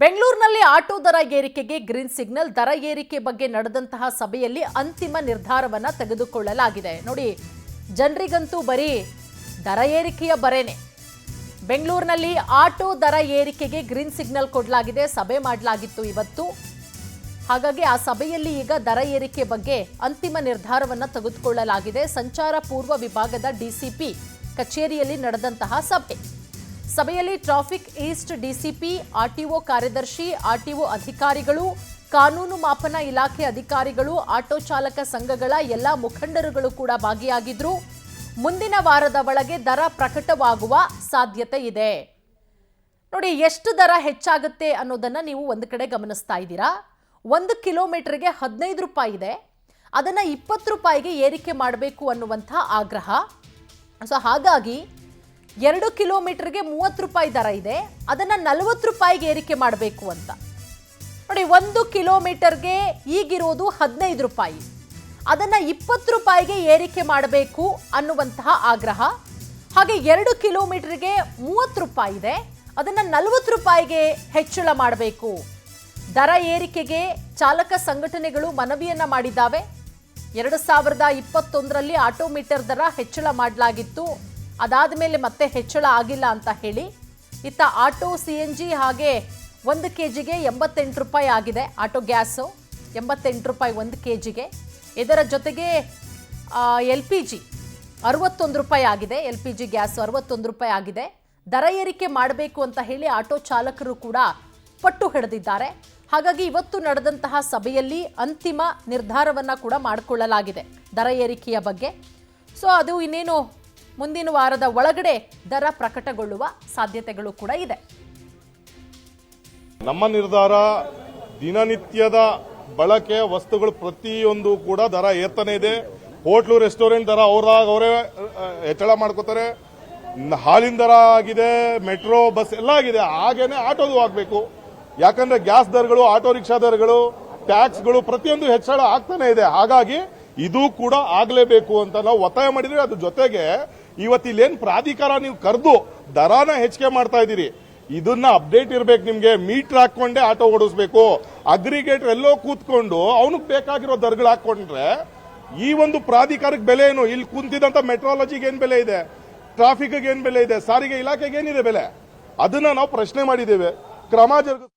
ಬೆಂಗಳೂರಿನಲ್ಲಿ ಆಟೋ ದರ ಏರಿಕೆಗೆ ಗ್ರೀನ್ ಸಿಗ್ನಲ್. ದರ ಏರಿಕೆ ಬಗ್ಗೆ ನಡೆದಂತಹ ಸಭೆಯಲ್ಲಿ ಅಂತಿಮ ನಿರ್ಧಾರವನ್ನ ತೆಗೆದುಕೊಳ್ಳಲಾಗಿದೆ. ನೋಡಿ, ಜನರಿಗಂತೂ ಬರೀ ದರ ಏರಿಕೆಯ ಬರೇನೆ. ಬೆಂಗಳೂರಿನಲ್ಲಿ ಆಟೋ ದರ ಏರಿಕೆಗೆ ಗ್ರೀನ್ ಸಿಗ್ನಲ್ ಕೊಡಲಾಗಿದೆ. ಸಭೆ ಮಾಡಲಾಗಿತ್ತು ಇವತ್ತು. ಹಾಗಾಗಿ ಆ ಸಭೆಯಲ್ಲಿ ಈಗ ದರ ಏರಿಕೆ ಬಗ್ಗೆ ಅಂತಿಮ ನಿರ್ಧಾರವನ್ನ ತೆಗೆದುಕೊಳ್ಳಲಾಗಿದೆ. ಸಂಚಾರ ಪೂರ್ವ ವಿಭಾಗದ ಡಿಸಿಪಿ ಕಚೇರಿಯಲ್ಲಿ ನಡೆದಂತಹ ಸಭೆಯಲ್ಲಿ ಟ್ರಾಫಿಕ್ ಈಸ್ಟ್ ಡಿಸಿಪಿ, ಆರ್ಟಿಒ ಕಾರ್ಯದರ್ಶಿ, ಆರ್ಟಿಒ ಅಧಿಕಾರಿಗಳು, ಕಾನೂನು ಮಾಪನ ಇಲಾಖೆ ಅಧಿಕಾರಿಗಳು, ಆಟೋ ಚಾಲಕ ಸಂಘಗಳ ಎಲ್ಲ ಮುಖಂಡರುಗಳು ಕೂಡ ಭಾಗಿಯಾಗಿದ್ರು. ಮುಂದಿನ ವಾರದ ಒಳಗೆ ದರ ಪ್ರಕಟವಾಗುವ ಸಾಧ್ಯತೆ ಇದೆ. ನೋಡಿ, ಎಷ್ಟು ದರ ಹೆಚ್ಚಾಗುತ್ತೆ ಅನ್ನೋದನ್ನ ನೀವು ಒಂದು ಕಡೆ ಗಮನಿಸ್ತಾ ಇದ್ದೀರಾ. 1 ಕಿಲೋಮೀಟರ್ಗೆ 15 ರೂಪಾಯಿ ಇದೆ, ಅದನ್ನ 20 ರೂಪಾಯಿಗೆ ಏರಿಕೆ ಮಾಡಬೇಕು ಅನ್ನುವಂಥ ಆಗ್ರಹ. ಸೊ ಹಾಗಾಗಿ 2 ಕಿಲೋಮೀಟರ್ಗೆ 30 ರೂಪಾಯಿ ದರ ಇದೆ, ಅದನ್ನ 40 ರೂಪಾಯಿಗೆ ಏರಿಕೆ ಮಾಡಬೇಕು ಅಂತ. ನೋಡಿ, 1 ಕಿಲೋಮೀಟರ್ಗೆ ಈಗಿರೋದು 15 ರೂಪಾಯಿ, ಅದನ್ನ 20 ರೂಪಾಯಿಗೆ ಏರಿಕೆ ಮಾಡಬೇಕು ಅನ್ನುವಂತಹ ಆಗ್ರಹ. ಹಾಗೆ 2 ಕಿಲೋಮೀಟರ್ಗೆ 30 ರೂಪಾಯಿ ಇದೆ, ಅದನ್ನ 40 ರೂಪಾಯಿಗೆ ಹೆಚ್ಚಳ ಮಾಡಬೇಕು. ದರ ಏರಿಕೆಗೆ ಚಾಲಕ ಸಂಘಟನೆಗಳು ಮನವಿಯನ್ನ ಮಾಡಿದ್ದಾವೆ. 2021ರಲ್ಲಿ ಆಟೋಮೀಟರ್ ದರ ಹೆಚ್ಚಳ ಮಾಡಲಾಗಿತ್ತು, ಅದಾದ ಮೇಲೆ ಮತ್ತೆ ಹೆಚ್ಚಳ ಆಗಿಲ್ಲ ಅಂತ ಹೇಳಿ. ಇತ್ತ ಆಟೋ CNG ಹಾಗೆ 1 ಕೆಜಿಗೆ 88 ರೂಪಾಯಿ ಆಗಿದೆ. ಆಟೋ ಗ್ಯಾಸು 88 ರೂಪಾಯಿ 1 ಕೆಜಿಗೆ. ಇದರ ಜೊತೆಗೆ LPG 61 ರೂಪಾಯಿ ಆಗಿದೆ. LPG ಗ್ಯಾಸ್ 61 ರೂಪಾಯಿ ಆಗಿದೆ. ದರ ಏರಿಕೆ ಮಾಡಬೇಕು ಅಂತ ಹೇಳಿ ಆಟೋ ಚಾಲಕರು ಕೂಡ ಪಟ್ಟು ಹಿಡಿದಿದ್ದಾರೆ. ಹಾಗಾಗಿ ಇವತ್ತು ನಡೆದಂತಹ ಸಭೆಯಲ್ಲಿ ಅಂತಿಮ ನಿರ್ಧಾರವನ್ನ ಕೂಡ ಮಾಡಿಕೊಳ್ಳಲಾಗಿದೆ ದರ ಏರಿಕೆಯ ಬಗ್ಗೆ. ಸೊ ಅದು ಇನ್ನೇನು ಮುಂದಿನ ವಾರದ ಒಳಗಡೆ ದರ ಪ್ರಕಟಗೊಳ್ಳುವ ಸಾಧ್ಯತೆಗಳು ಕೂಡ ಇದೆ. ನಮ್ಮ ನಿರ್ಧಾರ, ದಿನನಿತ್ಯದ ಬಳಕೆ ವಸ್ತುಗಳು ಪ್ರತಿಯೊಂದು ಕೂಡ ದರ ಏರ್ತಾನೆ ಇದೆ. ಹೋಟ್ಲು ರೆಸ್ಟೋರೆಂಟ್ ದರ ಅವರೇ ಹೆಚ್ಚಳ ಮಾಡ್ಕೋತಾರೆ. ಹಾಲಿನ ದರ ಆಗಿದೆ, ಮೆಟ್ರೋ ಬಸ್ ಎಲ್ಲ ಆಗಿದೆ. ಹಾಗೇನೆ ಆಟೋದು ಆಗಬೇಕು. ಯಾಕಂದ್ರೆ ಗ್ಯಾಸ್ ದರಗಳು, ಆಟೋ ರಿಕ್ಷಾ ದರಗಳು, ಟ್ಯಾಕ್ಸ್ಗಳು ಪ್ರತಿಯೊಂದು ಹೆಚ್ಚಳ ಆಗ್ತಾನೆ ಇದೆ. ಹಾಗಾಗಿ ಇದು ಕೂಡ ಆಗಲೇಬೇಕು ಅಂತ ನಾವು ಒತ್ತಾಯ ಮಾಡಿದ್ರೆ, ಅದ್ರ ಜೊತೆಗೆ ಇವತ್ತಿಲ್ಲೇನು ಪ್ರಾಧಿಕಾರ ನೀವು ಕರೆದು ದರಾನ ಹೆಚ್ಚಿಗೆ ಮಾಡ್ತಾ ಇದ್ದೀರಿ, ಇದನ್ನ ಅಪ್ಡೇಟ್ ಇರಬೇಕು. ನಿಮ್ಗೆ ಮೀಟರ್ ಹಾಕೊಂಡೇ ಆಟೋ ಓಡಿಸ್ಬೇಕು. ಅಗ್ರಿಗೇಟರ್ ಎಲ್ಲೋ ಕೂತ್ಕೊಂಡು ಅವನಿಗೆ ಬೇಕಾಗಿರೋ ದರಗಳು ಹಾಕೊಂಡ್ರೆ ಈ ಒಂದು ಪ್ರಾಧಿಕಾರಕ್ಕೆ ಬೆಲೆ ಏನು? ಇಲ್ಲಿ ಕುಂತಿದಂತ ಮೆಟ್ರಾಲಜಿಗೆ ಏನ್ ಬೆಲೆ ಇದೆ, ಟ್ರಾಫಿಕ್ ಏನ್ ಬೆಲೆ ಇದೆ, ಸಾರಿಗೆ ಇಲಾಖೆಗೆ ಏನಿದೆ ಬೆಲೆ, ಅದನ್ನ ನಾವು ಪ್ರಶ್ನೆ ಮಾಡಿದ್ದೇವೆ. ಕ್ರಮ ಜರುಗಿಸ